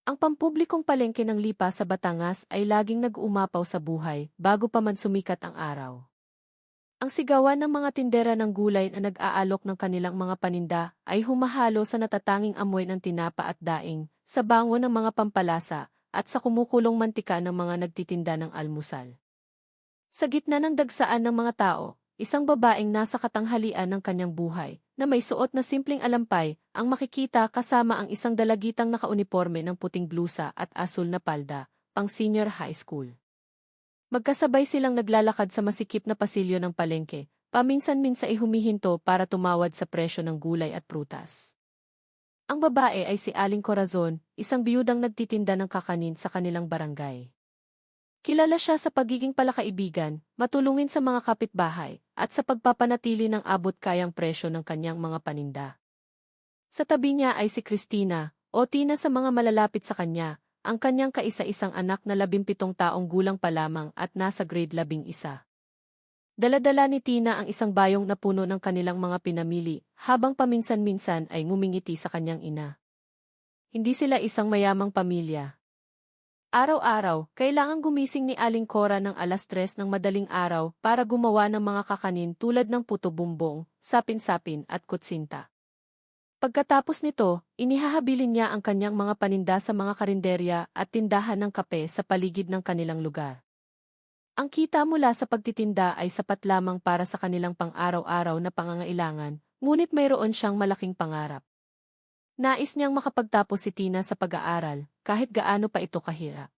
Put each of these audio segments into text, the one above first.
Ang pampublikong palengke ng Lipa sa Batangas ay laging nag-uumapaw sa buhay bago pa man sumikat ang araw. Ang sigawan ng mga tindera ng gulay na nag-aalok ng kanilang mga paninda ay humahalo sa natatanging amoy ng tinapa at daing, sa bango ng mga pampalasa, at sa kumukulong mantika ng mga nagtitinda ng almusal. Sa gitna ng dagsaan ng mga tao, isang babaeng nasa katanghalian ng kanyang buhay, na may suot na simpleng alampay, ang makikita kasama ang isang dalagitang nakauniporme ng puting blusa at asul na palda, pang senior high school. Magkasabay silang naglalakad sa masikip na pasilyo ng palengke, paminsan-minsan ay humihinto para tumawad sa presyo ng gulay at prutas. Ang babae ay si Aling Corazon, isang biyudang nagtitinda ng kakanin sa kanilang barangay. Kilala siya sa pagiging palakaibigan, matulungin sa mga kapitbahay, at sa pagpapanatili ng abot-kayang presyo ng kanyang mga paninda. Sa tabi niya ay si Christina, o Tina sa mga malalapit sa kanya, ang kanyang kaisa-isang anak na 17 taong gulang pa lamang at nasa grade 11. Dala-dala ni Tina ang isang bayong na puno ng kanilang mga pinamili, habang paminsan-minsan ay ngumingiti sa kanyang ina. Hindi sila isang mayamang pamilya. Araw-araw, kailangang gumising ni Aling Cora ng alas 3 ng madaling araw para gumawa ng mga kakanin tulad ng puto bumbong, sapin-sapin at kutsinta. Pagkatapos nito, inihahabilin niya ang kanyang mga paninda sa mga karinderya at tindahan ng kape sa paligid ng kanilang lugar. Ang kita mula sa pagtitinda ay sapat lamang para sa kanilang pang-araw-araw na pangangailangan, ngunit mayroon siyang malaking pangarap. Nais niyang makapagtapos si Tina sa pag-aaral, kahit gaano pa ito kahirap.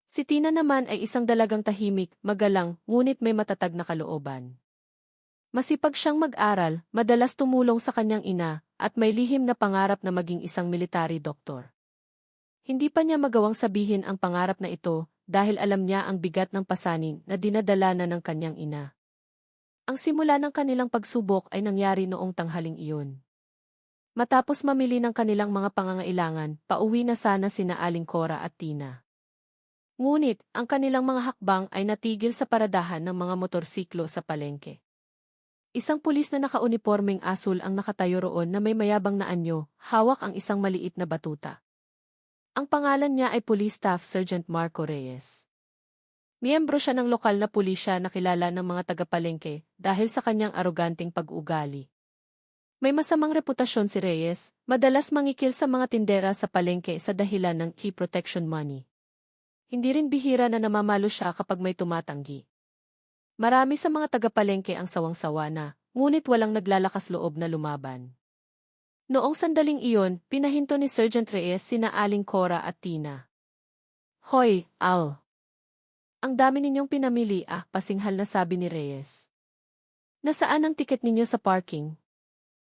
Si Tina naman ay isang dalagang tahimik, magalang, ngunit may matatag na kalooban. Masipag siyang mag-aral, madalas tumulong sa kanyang ina, at may lihim na pangarap na maging isang military doctor. Hindi pa niya magawang sabihin ang pangarap na ito, dahil alam niya ang bigat ng pasanin na dinadala na ng kanyang ina. Ang simula ng kanilang pagsubok ay nangyari noong tanghaling iyon. Matapos mamili ng kanilang mga pangangailangan, pauwi na sana sina Aling Cora at Tina. Ngunit, ang kanilang mga hakbang ay natigil sa paradahan ng mga motorsiklo sa palengke. Isang pulis na nakaunipormeng asul ang nakatayo roon na may mayabang na anyo, hawak ang isang maliit na batuta. Ang pangalan niya ay Police Staff Sergeant Marco Reyes. Miyembro siya ng lokal na pulisya na kilala ng mga taga-palengke dahil sa kanyang aroganting pag-uugali. May masamang reputasyon si Reyes, madalas mangikil sa mga tindera sa palengke sa dahilan ng key protection money. Hindi rin bihira na namamalo siya kapag may tumatanggi. Marami sa mga taga-palengke ang sawang-sawa na, ngunit walang naglalakas loob na lumaban. Noong sandaling iyon, pinahinto ni Sergeant Reyes sina Aling Cora at Tina. "Hoy, Al! Ang dami ninyong pinamili pasinghal na sabi ni Reyes. Nasaan ang tiket ninyo sa parking?"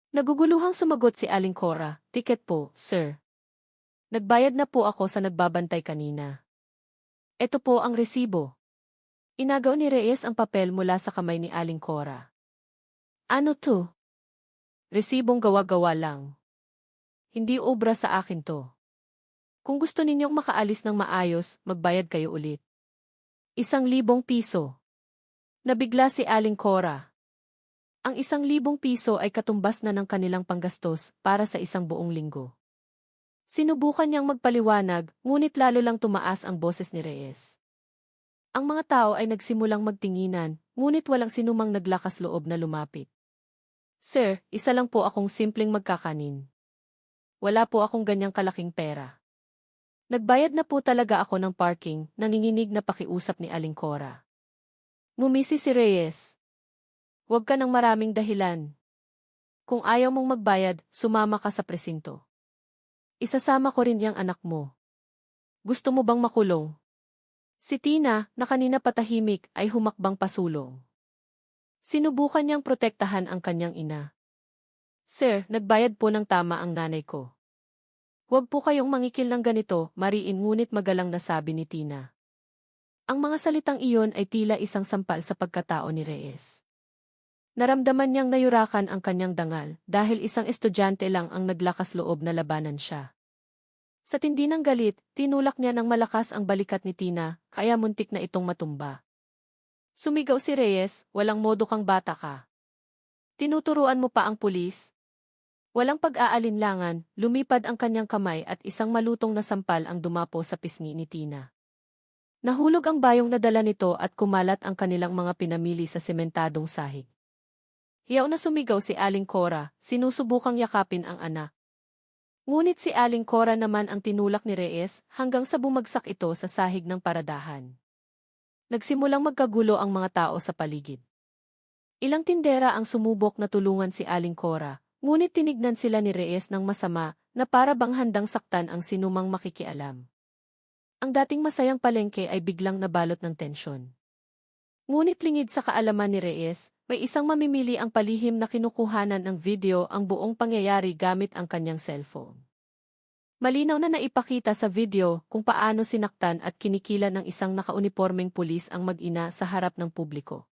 Naguguluhang sumagot si Aling Cora, "Tiket po, sir. Nagbayad na po ako sa nagbabantay kanina. Ito po ang resibo." Inagaw ni Reyes ang papel mula sa kamay ni Aling Cora. "Ano to?" "Resibong gawa-gawa lang. Hindi obra sa akin to. Kung gusto ninyong makaalis ng maayos, magbayad kayo ulit." 1,000 piso. Nabigla si Aling Cora. Ang 1,000 piso ay katumbas na ng kanilang panggastos para sa isang buong linggo. Sinubukan niyang magpaliwanag, ngunit lalo lang tumaas ang boses ni Reyes. Ang mga tao ay nagsimulang magtinginan, ngunit walang sinumang naglakas loob na lumapit. "Sir, isa lang po akong simpleng magkakanin. Wala po akong ganyang kalaking pera. Nagbayad na po talaga ako ng parking," nanginginig na pakiusap ni Aling Cora. Ngumisi si Reyes. "Huwag ka ng maraming dahilan. Kung ayaw mong magbayad, sumama ka sa presinto. Isasama ko rin yang anak mo. Gusto mo bang makulong?" Si Tina, na kanina patahimik, ay humakbang pasulong. Sinubukan niyang protektahan ang kanyang ina. "Sir, nagbayad po ng tama ang nanay ko. Huwag po kayong mangikil ng ganito," mariin ngunit magalang na sabi ni Tina. Ang mga salitang iyon ay tila isang sampal sa pagkatao ni Reyes. Naramdaman niyang nayurakan ang kanyang dangal dahil isang estudyante lang ang naglakas loob na labanan siya. Sa tindi ng galit, tinulak niya ng malakas ang balikat ni Tina, kaya muntik na itong matumba. Sumigaw si Reyes, "Walang modo kang bata ka. Tinuturuan mo pa ang pulis?" Walang pag-aalinlangan, lumipad ang kanyang kamay at isang malutong na sampal ang dumapo sa pisngi ni Tina. Nahulog ang bayong nadala nito at kumalat ang kanilang mga pinamili sa sementadong sahig. Hiyaw na sumigaw si Aling Cora, sinusubukang yakapin ang anak. Ngunit si Aling Cora naman ang tinulak ni Reyes hanggang sa bumagsak ito sa sahig ng paradahan. Nagsimulang magkagulo ang mga tao sa paligid. Ilang tindera ang sumubok na tulungan si Aling Cora, ngunit tinignan sila ni Reyes ng masama na para bang handang saktan ang sinumang makikialam. Ang dating masayang palengke ay biglang nabalot ng tensyon. Ngunit lingid sa kaalaman ni Reyes, may isang mamimili ang palihim na kinukuhanan ng video ang buong pangyayari gamit ang kanyang cellphone. Malinaw na naipakita sa video kung paano sinaktan at kinikilan ng isang nakaunipormeng pulis ang mag-ina sa harap ng publiko.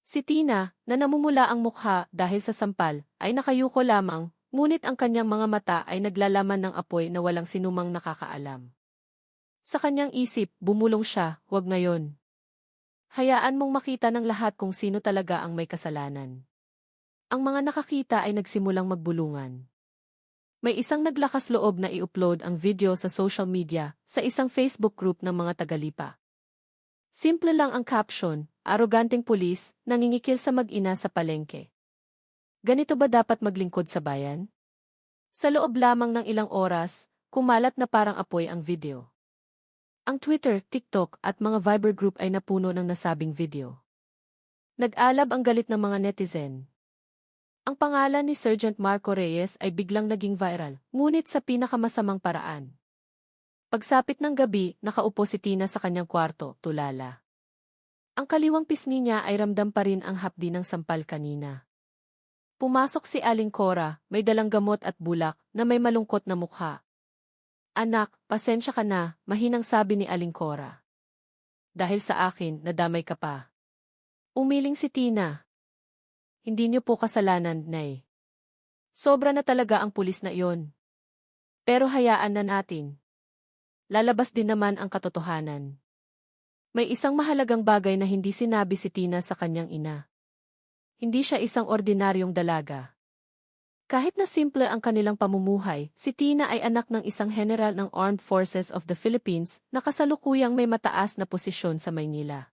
Si Tina, na namumula ang mukha dahil sa sampal, ay nakayuko lamang, ngunit ang kanyang mga mata ay naglalaman ng apoy na walang sinumang nakakaalam. Sa kanyang isip, bumulong siya, "Huwag ngayon. Hayaan mong makita ng lahat kung sino talaga ang may kasalanan." Ang mga nakakita ay nagsimulang magbulungan. May isang naglakas loob na i-upload ang video sa social media, sa isang Facebook group ng mga tagalipa. Simple lang ang caption, "Aroganteng pulis, nangingikil sa mag-ina sa palengke." Ganito ba dapat maglingkod sa bayan? Sa loob lamang ng ilang oras, kumalat na parang apoy ang video. Ang Twitter, TikTok at mga Viber group ay napuno ng nasabing video. Nag-alab ang galit ng mga netizen. Ang pangalan ni Sergeant Marco Reyes ay biglang naging viral, ngunit sa pinakamasamang paraan. Pagsapit ng gabi, nakaupo si Tina sa kanyang kwarto, tulala. Ang kaliwang pisngi niya ay ramdam pa rin ang hapdi ng sampal kanina. Pumasok si Aling Cora, may dalang gamot at bulak, na may malungkot na mukha. "Anak, pasensya ka na," mahinang sabi ni Aling Cora. "Dahil sa akin, nadamay ka pa." Umiling si Tina. "Hindi niyo po kasalanan, Nay. Sobra na talaga ang pulis na iyon. Pero hayaan na natin. Lalabas din naman ang katotohanan." May isang mahalagang bagay na hindi sinabi si Tina sa kanyang ina. Hindi siya isang ordinaryong dalaga. Kahit na simple ang kanilang pamumuhay, si Tina ay anak ng isang general ng Armed Forces of the Philippines na kasalukuyang may mataas na posisyon sa Maynila.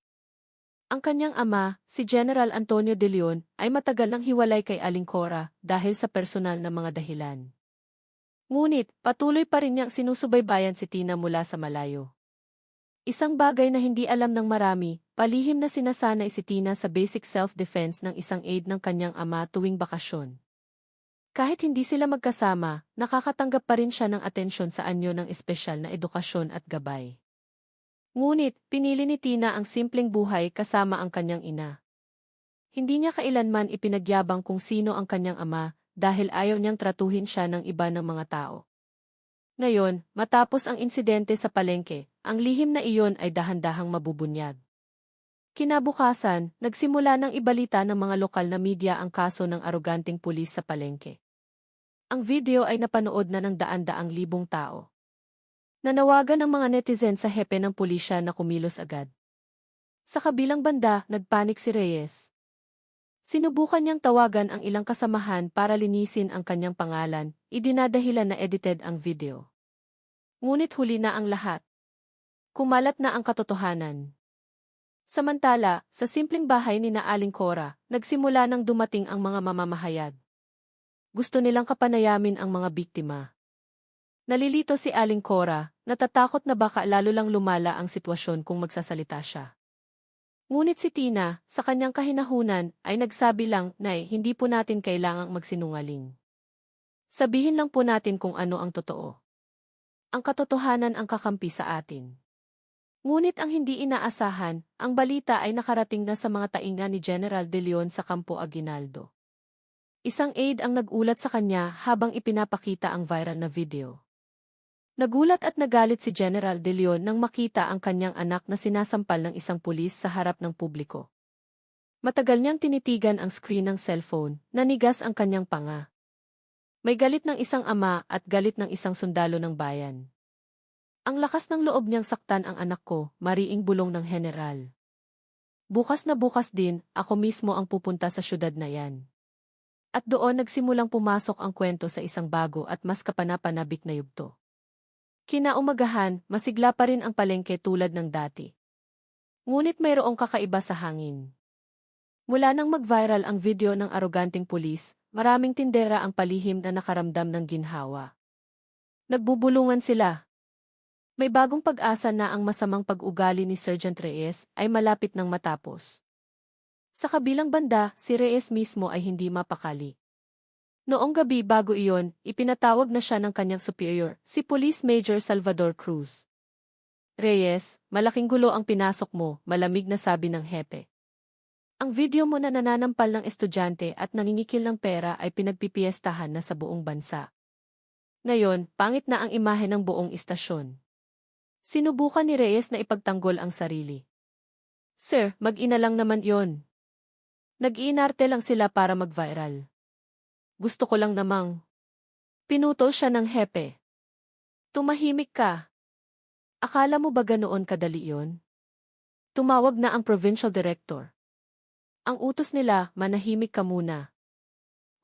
Ang kanyang ama, si General Antonio de Leon, ay matagal nang hiwalay kay Aling Cora dahil sa personal na mga dahilan. Ngunit, patuloy pa rin niyang sinusubaybayan si Tina mula sa malayo. Isang bagay na hindi alam ng marami, palihim na sinasanay si Tina sa basic self-defense ng isang aide ng kanyang ama tuwing bakasyon. Kahit hindi sila magkasama, nakakatanggap pa rin siya ng atensyon sa anyo ng espesyal na edukasyon at gabay. Ngunit, pinili ni Tina ang simpleng buhay kasama ang kanyang ina. Hindi niya kailanman ipinagyabang kung sino ang kanyang ama, dahil ayaw niyang tratuhin siya ng iba ng mga tao. Ngayon, matapos ang insidente sa palengke, ang lihim na iyon ay dahan-dahang mabubunyag. Kinabukasan, nagsimula ng ibalita ng mga lokal na media ang kaso ng aroganteng pulis sa palengke. Ang video ay napanood na ng daan-daang libong tao. Nanawagan ng mga netizen sa hepe ng pulisya na kumilos agad. Sa kabilang banda, nagpanik si Reyes. Sinubukan niyang tawagan ang ilang kasamahan para linisin ang kanyang pangalan, idinadahilan na edited ang video. Ngunit huli na ang lahat. Kumalat na ang katotohanan. Samantala, sa simpleng bahay ni na Aling Cora, nagsimula nang dumating ang mga mamamahayag. Gusto nilang kapanayamin ang mga biktima. Nalilito si Aling Cora, natatakot na baka lalo lang lumala ang sitwasyon kung magsasalita siya. Ngunit si Tina, sa kanyang kahinahunan, ay nagsabi lang, "Nay, hindi po natin kailangang magsinungaling. Sabihin lang po natin kung ano ang totoo. Ang katotohanan ang kakampi sa atin." Ngunit ang hindi inaasahan, ang balita ay nakarating na sa mga tainga ni General De Leon sa Campo Aguinaldo. Isang aide ang nagulat sa kanya habang ipinapakita ang viral na video. Nagulat at nagalit si General De Leon nang makita ang kanyang anak na sinasampal ng isang pulis sa harap ng publiko. Matagal niyang tinitigan ang screen ng cellphone, nanigas ang kanyang panga. May galit ng isang ama at galit ng isang sundalo ng bayan. Ang lakas ng loob niyang saktan ang anak ko, mariing bulong ng general. Bukas na bukas din, ako mismo ang pupunta sa syudad na yan. At doon nagsimulang pumasok ang kwento sa isang bago at mas kapanapanabik na yugto. Kinaumagahan, masigla pa rin ang palengke tulad ng dati. Ngunit mayroong kakaiba sa hangin. Mula nang mag-viral ang video ng aroganting pulis, maraming tindera ang palihim na nakaramdam ng ginhawa. Nagbubulungan sila. May bagong pag-asa na ang masamang pag-ugali ni Sergeant Reyes ay malapit nang matapos. Sa kabilang banda, si Reyes mismo ay hindi mapakali. Noong gabi bago iyon, ipinatawag na siya ng kanyang superior, si Police Major Salvador Cruz. Reyes, malaking gulo ang pinasok mo, malamig na sabi ng hepe. Ang video mo na nananampal ng estudyante at nangingikil ng pera ay pinagpipiestahan na sa buong bansa. Ngayon, pangit na ang imahe ng buong istasyon. Sinubukan ni Reyes na ipagtanggol ang sarili. Sir, mag-ina lang naman yon. Nag-iinarte lang sila para mag-viral. Gusto ko lang namang. Pinutol siya ng hepe. Tumahimik ka. Akala mo ba ganoon kadali yon? Tumawag na ang provincial director. Ang utos nila, manahimik ka muna.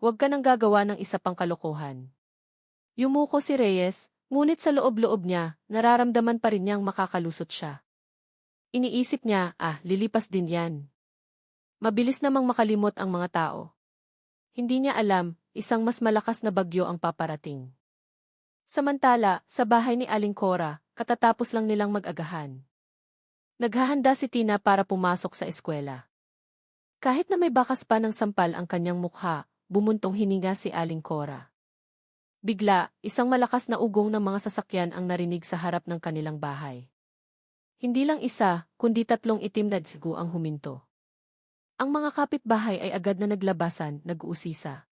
Huwag ka nang gagawa ng isa pang kalokohan. Yumuko si Reyes, ngunit sa loob-loob niya, nararamdaman pa rin niyang makakalusot siya. Iniisip niya, lilipas din yan. Mabilis namang makalimot ang mga tao. Hindi niya alam, isang mas malakas na bagyo ang paparating. Samantala, sa bahay ni Aling Cora, katatapos lang nilang mag-agahan. Naghahanda si Tina para pumasok sa eskwela. Kahit na may bakas pa ng sampal ang kanyang mukha, bumuntong hininga si Aling Cora. Bigla, isang malakas na ugong ng mga sasakyan ang narinig sa harap ng kanilang bahay. Hindi lang isa, kundi 3 itim na dsigu ang huminto. Ang mga kapitbahay ay agad na naglabasan, nag-uusisa.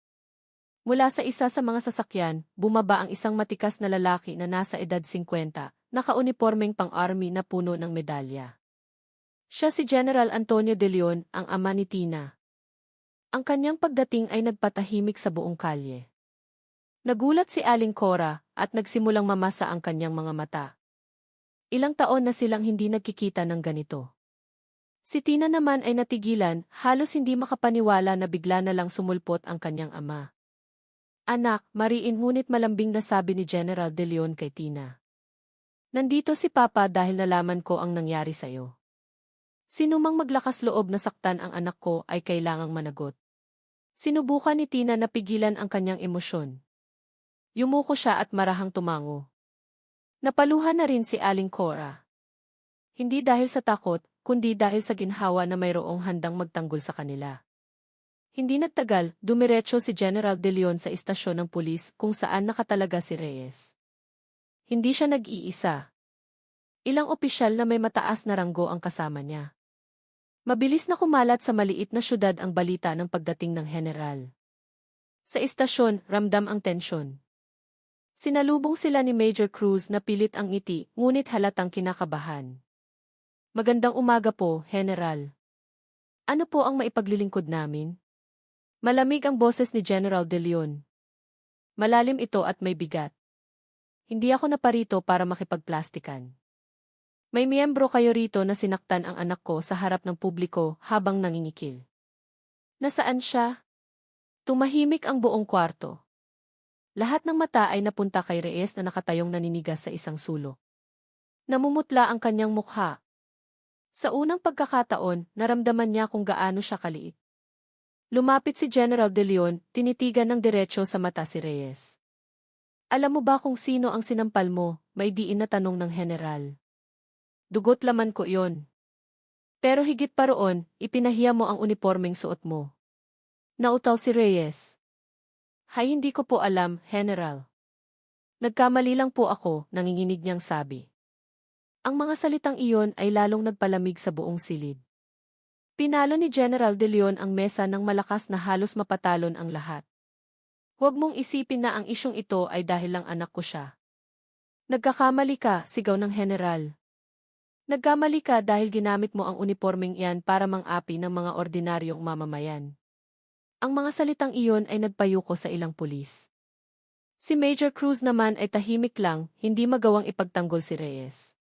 Mula sa isa sa mga sasakyan, bumaba ang isang matikas na lalaki na nasa edad 50, naka-unipormeng pang-army na puno ng medalya. Siya si General Antonio de Leon, ang ama ni Tina. Ang kanyang pagdating ay nagpatahimik sa buong kalye. Nagulat si Aling Cora at nagsimulang mamasa ang kanyang mga mata. Ilang taon na silang hindi nagkikita ng ganito. Si Tina naman ay natigilan, halos hindi makapaniwala na bigla na lang sumulpot ang kanyang ama. Anak, mariin ngunit malambing na sabi ni General de Leon kay Tina. Nandito si Papa dahil nalaman ko ang nangyari sa'yo. Sinumang maglakas loob na saktan ang anak ko ay kailangang managot. Sinubukan ni Tina na pigilan ang kanyang emosyon. Yumuko siya at marahang tumango. Napaluhan na rin si Aling Cora. Hindi dahil sa takot, kundi dahil sa ginhawa na mayroong handang magtanggol sa kanila. Hindi nagtagal, dumiretso si General de Leon sa istasyon ng pulis kung saan nakatalaga si Reyes. Hindi siya nag-iisa. Ilang opisyal na may mataas na ranggo ang kasama niya. Mabilis na kumalat sa maliit na syudad ang balita ng pagdating ng general. Sa istasyon, ramdam ang tensyon. Sinalubong sila ni Major Cruz na pilit ang ngiti, ngunit halatang kinakabahan. Magandang umaga po, General. Ano po ang maipaglilingkod namin? Malamig ang boses ni General de Leon. Malalim ito at may bigat. Hindi ako naparito para makipagplastikan. May miyembro kayo rito na sinaktan ang anak ko sa harap ng publiko habang nangingikil. Nasaan siya? Tumahimik ang buong kwarto. Lahat ng mata ay napunta kay Reyes na nakatayong naninigas sa isang sulok. Namumutla ang kanyang mukha. Sa unang pagkakataon, naramdaman niya kung gaano siya kaliit. Lumapit si General de Leon, tinitigan ng diretsyo sa mata si Reyes. Alam mo ba kung sino ang sinampal mo? May diin na tanong ng general. Dugot laman ko yon. Pero higit pa roon, ipinahiya mo ang unipormeng suot mo. Nautaw si Reyes. Hay, hindi ko po alam, General. Nagkamali lang po ako, nanginginig niyang sabi. Ang mga salitang iyon ay lalong nagpalamig sa buong silid. Pinalo ni General de Leon ang mesa ng malakas na halos mapatalon ang lahat. Huwag mong isipin na ang isyong ito ay dahil lang anak ko siya. Nagkakamali ka, sigaw ng general. Nagkamali ka dahil ginamit mo ang unipormeng iyan para mang-api ng mga ordinaryong mamamayan. Ang mga salitang iyon ay nagpayuko sa ilang pulis. Si Major Cruz naman ay tahimik lang, hindi magawang ipagtanggol si Reyes.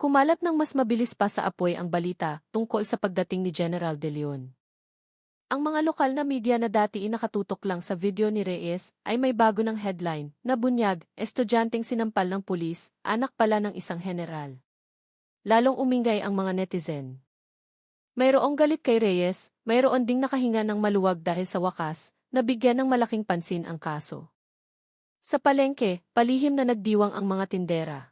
Kumalat ng mas mabilis pa sa apoy ang balita tungkol sa pagdating ni General de Leon. Ang mga lokal na media na dati nakatutok lang sa video ni Reyes ay may bago ng headline na bunyag, estudyanteng sinampal ng pulis, anak pala ng isang general. Lalong umingay ang mga netizen. Mayroong galit kay Reyes, mayroon ding nakahinga ng maluwag dahil sa wakas, nabigyan ng malaking pansin ang kaso. Sa palengke, palihim na nagdiwang ang mga tindera.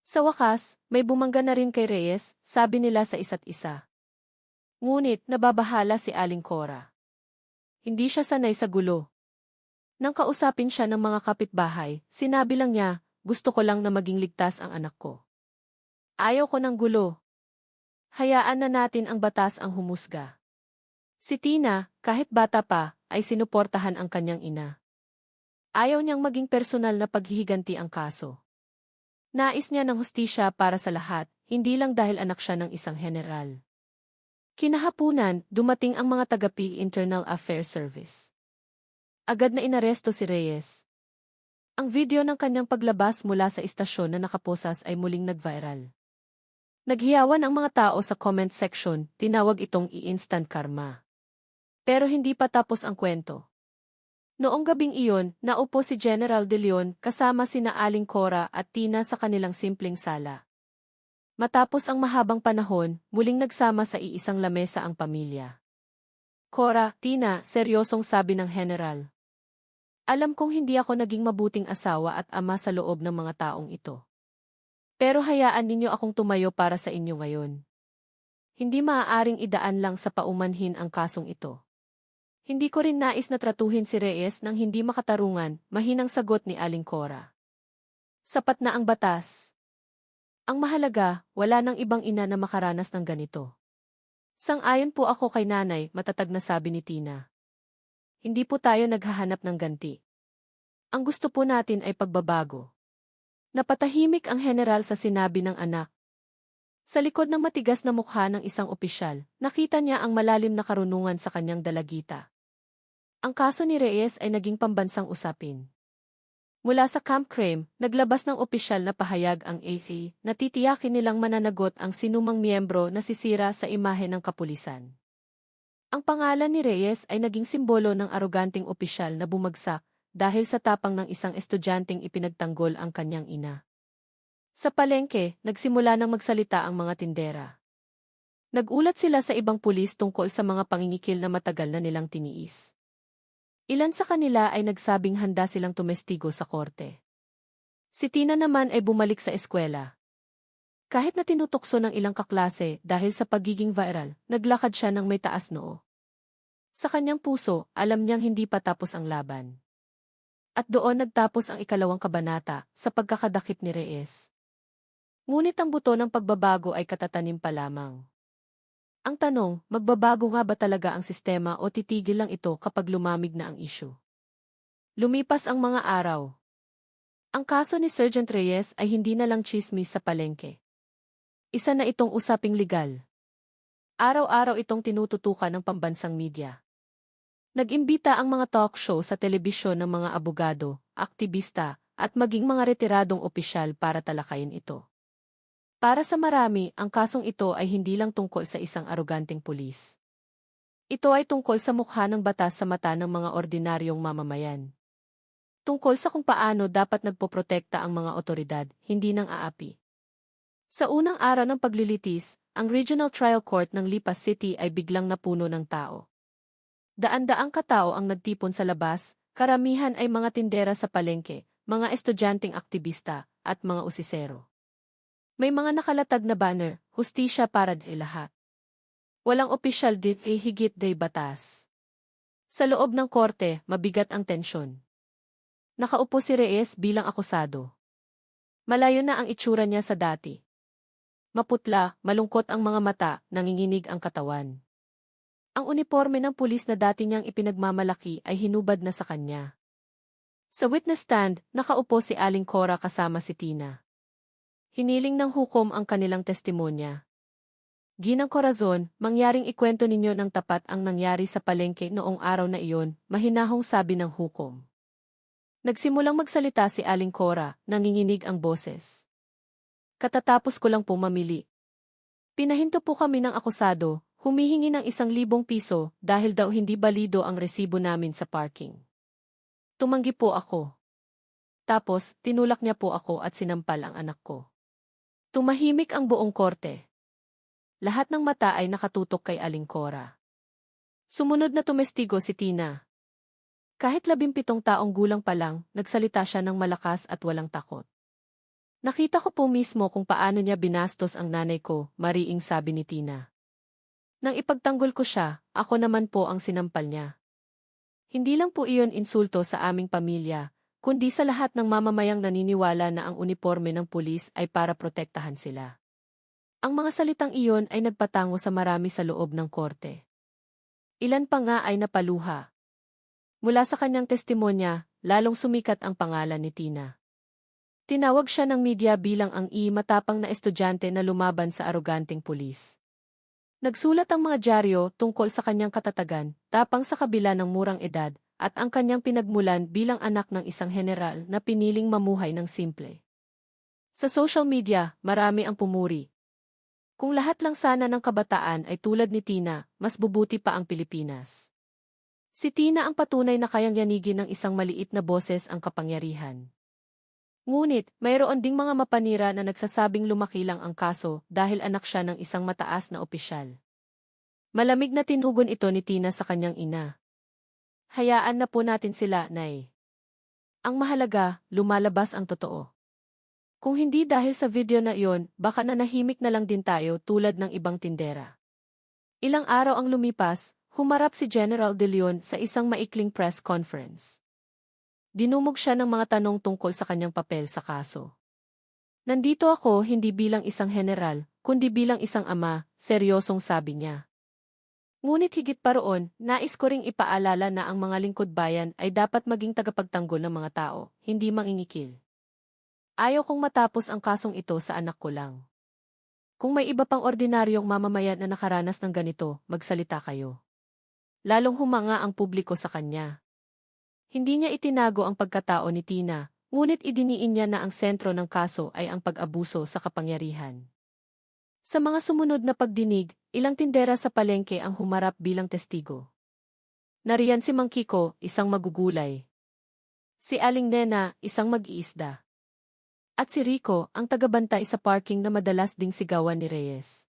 Sa wakas, may bumangga na rin kay Reyes, sabi nila sa isa't isa. Ngunit nababahala si Aling Cora. Hindi siya sanay sa gulo. Nang kausapin siya ng mga kapitbahay, sinabi lang niya, gusto ko lang na maging ligtas ang anak ko. Ayaw ko ng gulo. Hayaan na natin ang batas ang humusga. Si Tina, kahit bata pa, ay sinuportahan ang kanyang ina. Ayaw niyang maging personal na paghihiganti ang kaso. Nais niya ng hustisya para sa lahat, hindi lang dahil anak siya ng isang general. Kinahapunan, dumating ang mga taga-PI Internal Affairs Service. Agad na inaresto si Reyes. Ang video ng kanyang paglabas mula sa istasyon na nakaposas ay muling nag-viral. Naghiyawan ang mga tao sa comment section, tinawag itong i-instant karma. Pero hindi pa tapos ang kwento. Noong gabing iyon, naupo si General De Leon kasama sina Aling Cora at Tina sa kanilang simpleng sala. Matapos ang mahabang panahon, muling nagsama sa iisang lamesa ang pamilya. Cora, Tina, seryosong sabi ng general. Alam kong hindi ako naging mabuting asawa at ama sa loob ng mga taong ito. Pero hayaan ninyo akong tumayo para sa inyo ngayon. Hindi maaaring idaan lang sa paumanhin ang kasong ito. Hindi ko rin nais na tratuhin si Reyes nang hindi makatarungan, mahinang sagot ni Aling Cora. Sapat na ang batas. Ang mahalaga, wala nang ibang ina na makaranas ng ganito. Sang-ayon po ako kay nanay, matatag na sabi ni Tina. Hindi po tayo naghahanap ng ganti. Ang gusto po natin ay pagbabago. Napatahimik ang general sa sinabi ng anak. Sa likod ng matigas na mukha ng isang opisyal, nakita niya ang malalim na karunungan sa kanyang dalagita. Ang kaso ni Reyes ay naging pambansang usapin. Mula sa Camp Crame, naglabas ng opisyal na pahayag ang AFI na titiyakin nilang mananagot ang sinumang miyembro na sisira sa imahe ng kapulisan. Ang pangalan ni Reyes ay naging simbolo ng aroganting opisyal na bumagsak dahil sa tapang ng isang estudyanteng ipinagtanggol ang kanyang ina. Sa palengke, nagsimula ng magsalita ang mga tindera. Nagulat sila sa ibang pulis tungkol sa mga pangingikil na matagal na nilang tiniis. Ilan sa kanila ay nagsabing handa silang tumestigo sa korte. Si Tina naman ay bumalik sa eskwela. Kahit na tinutokso ng ilang kaklase dahil sa pagiging viral, naglakad siya ng may taas noo. Sa kanyang puso, alam niyang hindi pa tapos ang laban. At doon nagtapos ang ikalawang kabanata sa pagkakadakip ni Reyes. Ngunit ang buto ng pagbabago ay katatanim pa lamang. Ang tanong, magbabago nga ba talaga ang sistema o titigil lang ito kapag lumamig na ang isyu? Lumipas ang mga araw. Ang kaso ni Sergeant Reyes ay hindi na lang tsismis sa palengke. Isa na itong usaping legal. Araw-araw itong tinututukan ng pambansang media. Nag-imbita ang mga talk show sa telebisyon ng mga abogado, aktivista, at maging mga retiradong opisyal para talakayin ito. Para sa marami, ang kasong ito ay hindi lang tungkol sa isang aroganteng pulis. Ito ay tungkol sa mukha ng batas sa mata ng mga ordinaryong mamamayan. Tungkol sa kung paano dapat nagpoprotekta ang mga otoridad, hindi ng aapi. Sa unang araw ng paglilitis, ang Regional Trial Court ng Lipas City ay biglang napuno ng tao. Daan-daang katao ang nagtipon sa labas, karamihan ay mga tindera sa palengke, mga estudyanteng aktivista, at mga usisero. May mga nakalatag na banner, hustisya para di lahat. Walang opisyal dit higit day batas. Sa loob ng korte, mabigat ang tensyon. Nakaupo si Reyes bilang akusado. Malayo na ang itsura niya sa dati. Maputla, malungkot ang mga mata, nanginginig ang katawan. Ang uniforme ng pulis na dati niyang ipinagmamalaki ay hinubad na sa kanya. Sa witness stand, nakaupo si Aling Cora kasama si Tina. Hiniling ng hukom ang kanilang testimonya. Ginang Corazon, mangyaring ikwento ninyo ng tapat ang nangyari sa palengke noong araw na iyon, mahinahong sabi ng hukom. Nagsimulang magsalita si Aling Cora, nanginginig ang boses. Katatapos ko lang po mamili. Pinahinto po kami ng akusado, Humihingi ng 1,000 piso dahil daw hindi balido ang resibo namin sa parking. Tumanggi po ako. Tapos, tinulak niya po ako at sinampal ang anak ko. Tumahimik ang buong korte. Lahat ng mata ay nakatutok kay Aling Cora. Sumunod na tumestigo si Tina. Kahit 17 taong gulang pa lang, nagsalita siya ng malakas at walang takot. Nakita ko po mismo kung paano niya binastos ang nanay ko, mariing sabi ni Tina. Nang ipagtanggol ko siya, ako naman po ang sinampal niya. Hindi lang po iyon insulto sa aming pamilya, kundi sa lahat ng mamamayang naniniwala na ang uniforme ng pulis ay para protektahan sila. Ang mga salitang iyon ay nagpatango sa marami sa loob ng korte. Ilan pa nga ay napaluha. Mula sa kanyang testimonya, lalong sumikat ang pangalan ni Tina. Tinawag siya ng media bilang ang matapang na estudyante na lumaban sa aroganteng pulis. Nagsulat ang mga dyaryo tungkol sa kanyang katatagan, tapang sa kabila ng murang edad, at ang kanyang pinagmulan bilang anak ng isang general na piniling mamuhay ng simple. Sa social media, marami ang pumuri. Kung lahat lang sana ng kabataan ay tulad ni Tina, mas bubuti pa ang Pilipinas. Si Tina ang patunay na kayang yanigin ng isang maliit na boses ang kapangyarihan. Ngunit, mayroon ding mga mapanira na nagsasabing lumaki lang ang kaso dahil anak siya ng isang mataas na opisyal. Malamig na tinugon ito ni Tina sa kanyang ina. Hayaan na po natin sila, Nay. Ang mahalaga, lumalabas ang totoo. Kung hindi dahil sa video na iyon, baka nanahimik na lang din tayo tulad ng ibang tindera. Ilang araw ang lumipas, humarap si General De Leon sa isang maikling press conference. Dinumog siya ng mga tanong tungkol sa kanyang papel sa kaso. Nandito ako hindi bilang isang general, kundi bilang isang ama, seryosong sabi niya. Ngunit higit pa roon, nais ko ring ipaalala na ang mga lingkod bayan ay dapat maging tagapagtanggol ng mga tao, hindi mangingikil. Ayaw kong matapos ang kasong ito sa anak ko lang. Kung may iba pang ordinaryong mamamayan na nakaranas ng ganito, magsalita kayo. Lalong humanga ang publiko sa kanya. Hindi niya itinago ang pagkatao ni Tina, ngunit idiniin niya na ang sentro ng kaso ay ang pag-abuso sa kapangyarihan. Sa mga sumunod na pagdinig, ilang tindera sa palengke ang humarap bilang testigo. Nariyan si Mang Kiko, isang magugulay. Si Aling Nena, isang mag-iisda. At si Rico, ang tagabantay sa parking na madalas ding sigawan ni Reyes.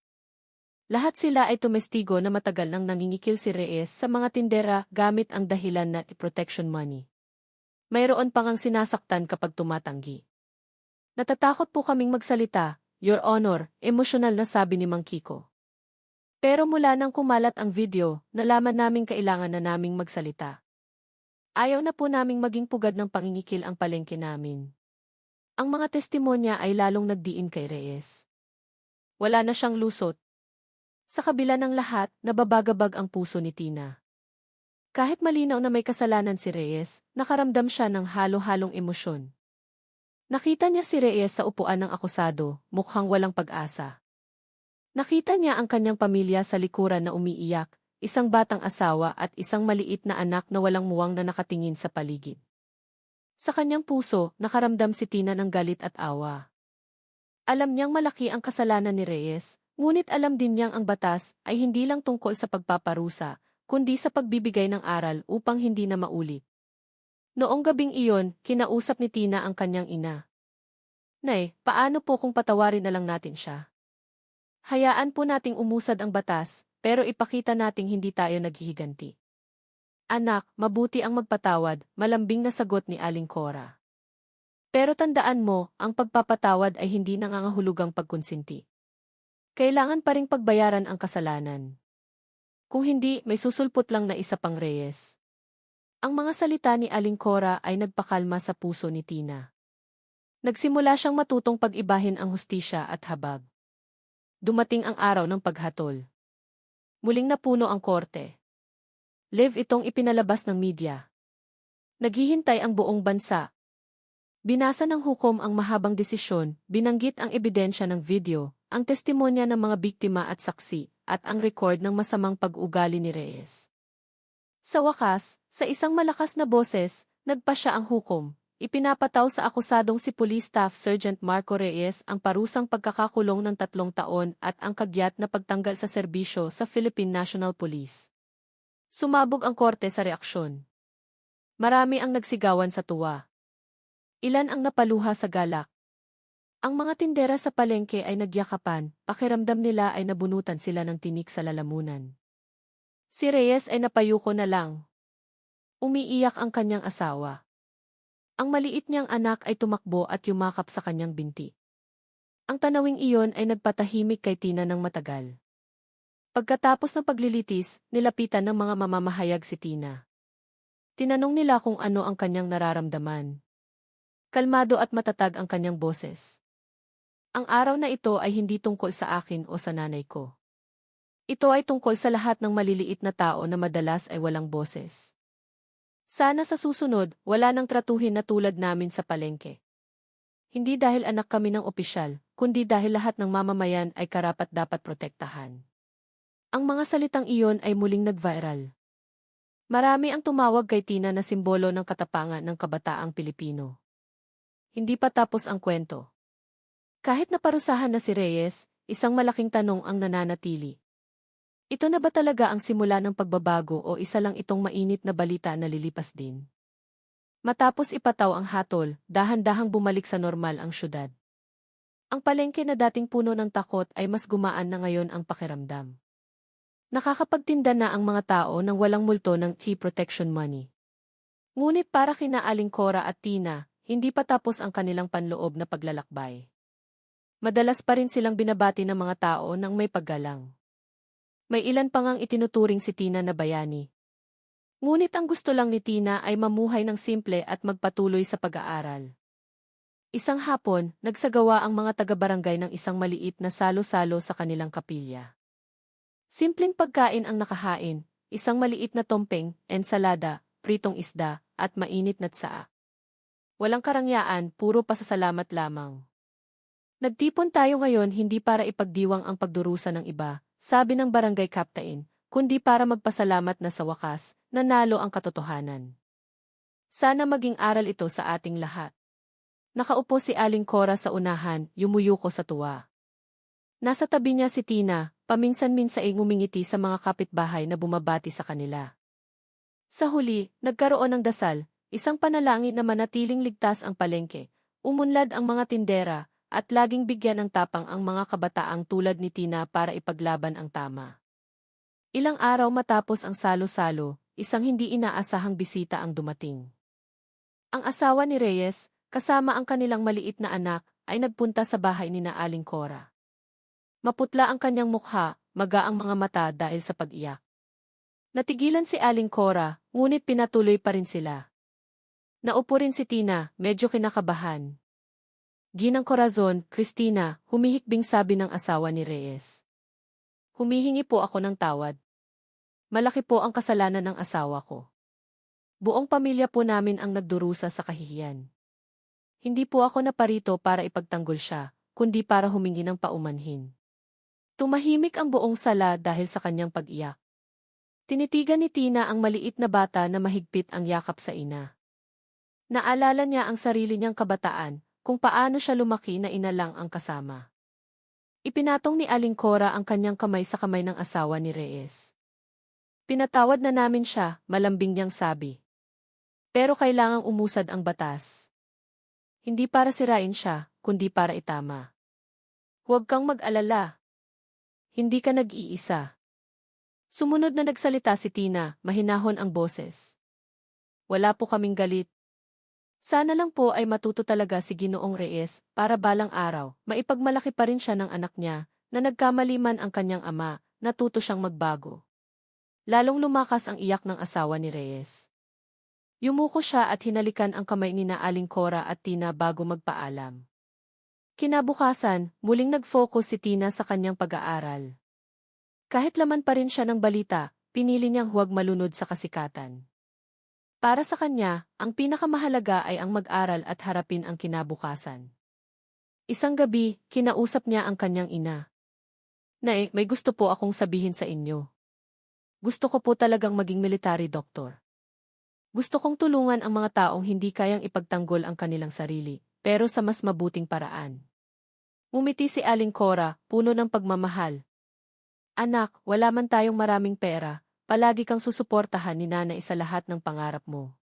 Lahat sila ay tumestigo na matagal nang nangingikil si Reyes sa mga tindera gamit ang dahilan na protection money. Mayroon pang ang sinasaktan kapag tumatanggi. Natatakot po kaming magsalita, Your Honor, emosyonal na sabi ni Mang Kiko. Pero mula nang kumalat ang video, nalaman naming kailangan na naming magsalita. Ayaw na po naming maging pugad ng pangingikil ang palengke namin. Ang mga testimonya ay lalong nagdiin kay Reyes. Wala na siyang lusot. Sa kabila ng lahat, nababagabag ang puso ni Tina. Kahit malinaw na may kasalanan si Reyes, nakaramdam siya ng halo-halong emosyon. Nakita niya si Reyes sa upuan ng akusado, mukhang walang pag-asa. Nakita niya ang kanyang pamilya sa likuran na umiiyak, isang batang asawa at isang maliit na anak na walang muwang na nakatingin sa paligid. Sa kanyang puso, nakaramdam si Tina ng galit at awa. Alam niyang malaki ang kasalanan ni Reyes, ngunit alam din niyang ang batas ay hindi lang tungkol sa pagpaparusa, kundi sa pagbibigay ng aral upang hindi na maulit. Noong gabing iyon, kinausap ni Tina ang kanyang ina. Nay, paano po kung patawarin na lang natin siya? Hayaan po nating umusad ang batas, pero ipakita nating hindi tayo naghihiganti. Anak, mabuti ang magpatawad, malambing na sagot ni Aling Cora. Pero tandaan mo, ang pagpapatawad ay hindi nangangahulugang pagkonsinti. Kailangan pa ring pagbayaran ang kasalanan. Kung hindi, may susulpot lang na isa pang Reyes. Ang mga salita ni Aling Cora ay nagpakalma sa puso ni Tina. Nagsimula siyang matutong pag-ibahin ang hustisya at habag. Dumating ang araw ng paghatol. Muling napuno ang korte. Live itong ipinalabas ng media. Naghihintay ang buong bansa. Binasa ng hukom ang mahabang desisyon, binanggit ang ebidensya ng video, ang testimonya ng mga biktima at saksi, at ang record ng masamang pag-ugali ni Reyes. Sa wakas, sa isang malakas na boses, nagpasya ang hukom, ipinapataw sa akusadong si Police Staff Sergeant Marco Reyes ang parusang pagkakakulong ng 3 taon at ang kagyat na pagtanggal sa serbisyo sa Philippine National Police. Sumabog ang korte sa reaksyon. Marami ang nagsigawan sa tuwa. Ilan ang napaluha sa galak. Ang mga tindera sa palengke ay nagyakapan, pakiramdam nila ay nabunutan sila ng tinik sa lalamunan. Si Reyes ay napayuko na lang. Umiiyak ang kanyang asawa. Ang maliit niyang anak ay tumakbo at yumakap sa kanyang binti. Ang tanawing iyon ay nagpatahimik kay Tina ng matagal. Pagkatapos ng paglilitis, nilapitan ng mga mamamahayag si Tina. Tinanong nila kung ano ang kanyang nararamdaman. Kalmado at matatag ang kanyang boses. Ang araw na ito ay hindi tungkol sa akin o sa nanay ko. Ito ay tungkol sa lahat ng maliliit na tao na madalas ay walang boses. Sana sa susunod, wala nang tratuhin na tulad namin sa palengke. Hindi dahil anak kami ng opisyal, kundi dahil lahat ng mamamayan ay karapat-dapat protektahan. Ang mga salitang iyon ay muling nag-viral. Marami ang tumawag kay Tina na simbolo ng katapangan ng kabataang Pilipino. Hindi pa tapos ang kwento. Kahit naparusahan na si Reyes, isang malaking tanong ang nananatili. Ito na ba talaga ang simula ng pagbabago o isa lang itong mainit na balita na lilipas din? Matapos ipataw ang hatol, dahan-dahang bumalik sa normal ang syudad. Ang palengke na dating puno ng takot ay mas gumaan na ngayon ang pakiramdam. Nakakapagtinda na ang mga tao ng walang multo ng key protection money. Ngunit para kina Aling Cora at Tina, hindi pa tapos ang kanilang panloob na paglalakbay. Madalas pa rin silang binabati ng mga tao ng may paggalang. May ilan pa ngang itinuturing si Tina na bayani. Ngunit ang gusto lang ni Tina ay mamuhay ng simple at magpatuloy sa pag-aaral. Isang hapon, nagsagawa ang mga taga-barangay ng isang maliit na salo-salo sa kanilang kapilya. Simpleng pagkain ang nakahain, isang maliit na tompeng, ensalada, pritong isda, at mainit na tsaa. Walang karangyaan, puro pasasalamat lamang. Nagtipon tayo ngayon hindi para ipagdiwang ang pagdurusa ng iba, sabi ng barangay captain, kundi para magpasalamat na sa wakas, nanalo ang katotohanan. Sana maging aral ito sa ating lahat. Nakaupo si Aling Cora sa unahan, yumuyuko sa tuwa. Nasa tabi niya si Tina, paminsan-minsaing ngumingiti sa mga kapitbahay na bumabati sa kanila. Sa huli, nagkaroon ng dasal, isang panalangin na manatiling ligtas ang palengke, umunlad ang mga tindera, at laging bigyan ng tapang ang mga kabataang tulad ni Tina para ipaglaban ang tama. Ilang araw matapos ang salo-salo, isang hindi inaasahang bisita ang dumating. Ang asawa ni Reyes, kasama ang kanilang maliit na anak, ay nagpunta sa bahay ni na Aling Cora. Maputla ang kanyang mukha, maga ang mga mata dahil sa pag-iyak. Natigilan si Aling Cora, ngunit pinatuloy pa rin sila. Naupo rin si Tina, medyo kinakabahan. Ginang Corazon, Christina, humihikbing sabi ng asawa ni Reyes. Humihingi po ako ng tawad. Malaki po ang kasalanan ng asawa ko. Buong pamilya po namin ang nagdurusa sa kahihiyan. Hindi po ako naparito para ipagtanggol siya, kundi para humingi ng paumanhin. Tumahimik ang buong sala dahil sa kanyang pag-iyak. Tinitigan ni Tina ang maliit na bata na mahigpit ang yakap sa ina. Naalala niya ang sarili niyang kabataan, kung paano siya lumaki na ina lang ang kasama. Ipinatong ni Aling Cora ang kanyang kamay sa kamay ng asawa ni Reyes. Pinatawad na namin siya, malambing niyang sabi. Pero kailangang umusad ang batas. Hindi para sirain siya, kundi para itama. Huwag kang mag-alala. Hindi ka nag-iisa. Sumunod na nagsalita si Tina, mahinahon ang boses. Wala po kaming galit. Sana lang po ay matuto talaga si Ginoong Reyes para balang araw, maipagmalaki pa rin siya ng anak niya, na nagkamali man ang kanyang ama, natuto siyang magbago. Lalong lumakas ang iyak ng asawa ni Reyes. Yumuko siya at hinalikan ang kamay ni na Aling Cora at Tina bago magpaalam. Kinabukasan, muling nag-focus si Tina sa kanyang pag-aaral. Kahit laman pa rin siya ng balita, pinili niyang huwag malunod sa kasikatan. Para sa kanya, ang pinakamahalaga ay ang mag-aral at harapin ang kinabukasan. Isang gabi, kinausap niya ang kanyang ina. Nay, may gusto po akong sabihin sa inyo. Gusto ko po talagang maging military doctor. Gusto kong tulungan ang mga taong hindi kayang ipagtanggol ang kanilang sarili, pero sa mas mabuting paraan. Ngumiti si Aling Cora, puno ng pagmamahal. Anak, wala man tayong maraming pera, palagi kang susuportahan ni nanay sa lahat ng pangarap mo.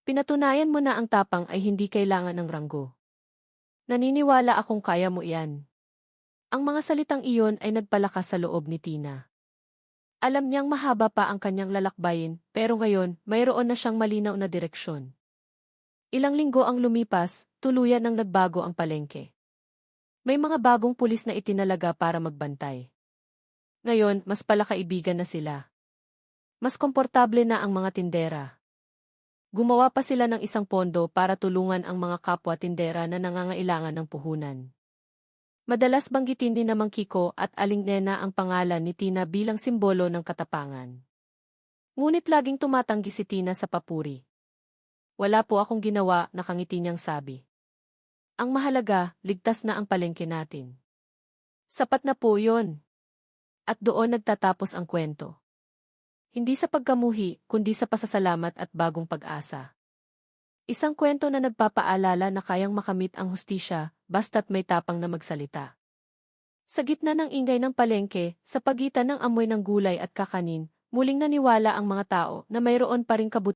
Pinatunayan mo na ang tapang ay hindi kailangan ng ranggo. Naniniwala akong kaya mo iyan. Ang mga salitang iyon ay nagpalakas sa loob ni Tina. Alam niyang mahaba pa ang kanyang lalakbayin, pero ngayon, mayroon na siyang malinaw na direksyon. Ilang linggo ang lumipas, tuluyan nang nagbago ang palengke. May mga bagong pulis na itinalaga para magbantay. Ngayon, mas palakaibigan na sila. Mas komportable na ang mga tindera. Gumawa pa sila ng isang pondo para tulungan ang mga kapwa tindera na nangangailangan ng puhunan. Madalas banggitin din namang Kiko at Aling Nena ang pangalan ni Tina bilang simbolo ng katapangan. Ngunit laging tumatanggi si Tina sa papuri. Wala po akong ginawa, nakangiti niyang sabi. Ang mahalaga, ligtas na ang palengke natin. Sapat na po yun. At doon nagtatapos ang kwento. Hindi sa pagkamuhi, kundi sa pasasalamat at bagong pag-asa. Isang kwento na nagpapaalala na kayang makamit ang hustisya, basta't may tapang na magsalita. Sa gitna ng ingay ng palengke, sa pagitan ng amoy ng gulay at kakanin, muling naniwala ang mga tao na mayroon pa ring kabutihan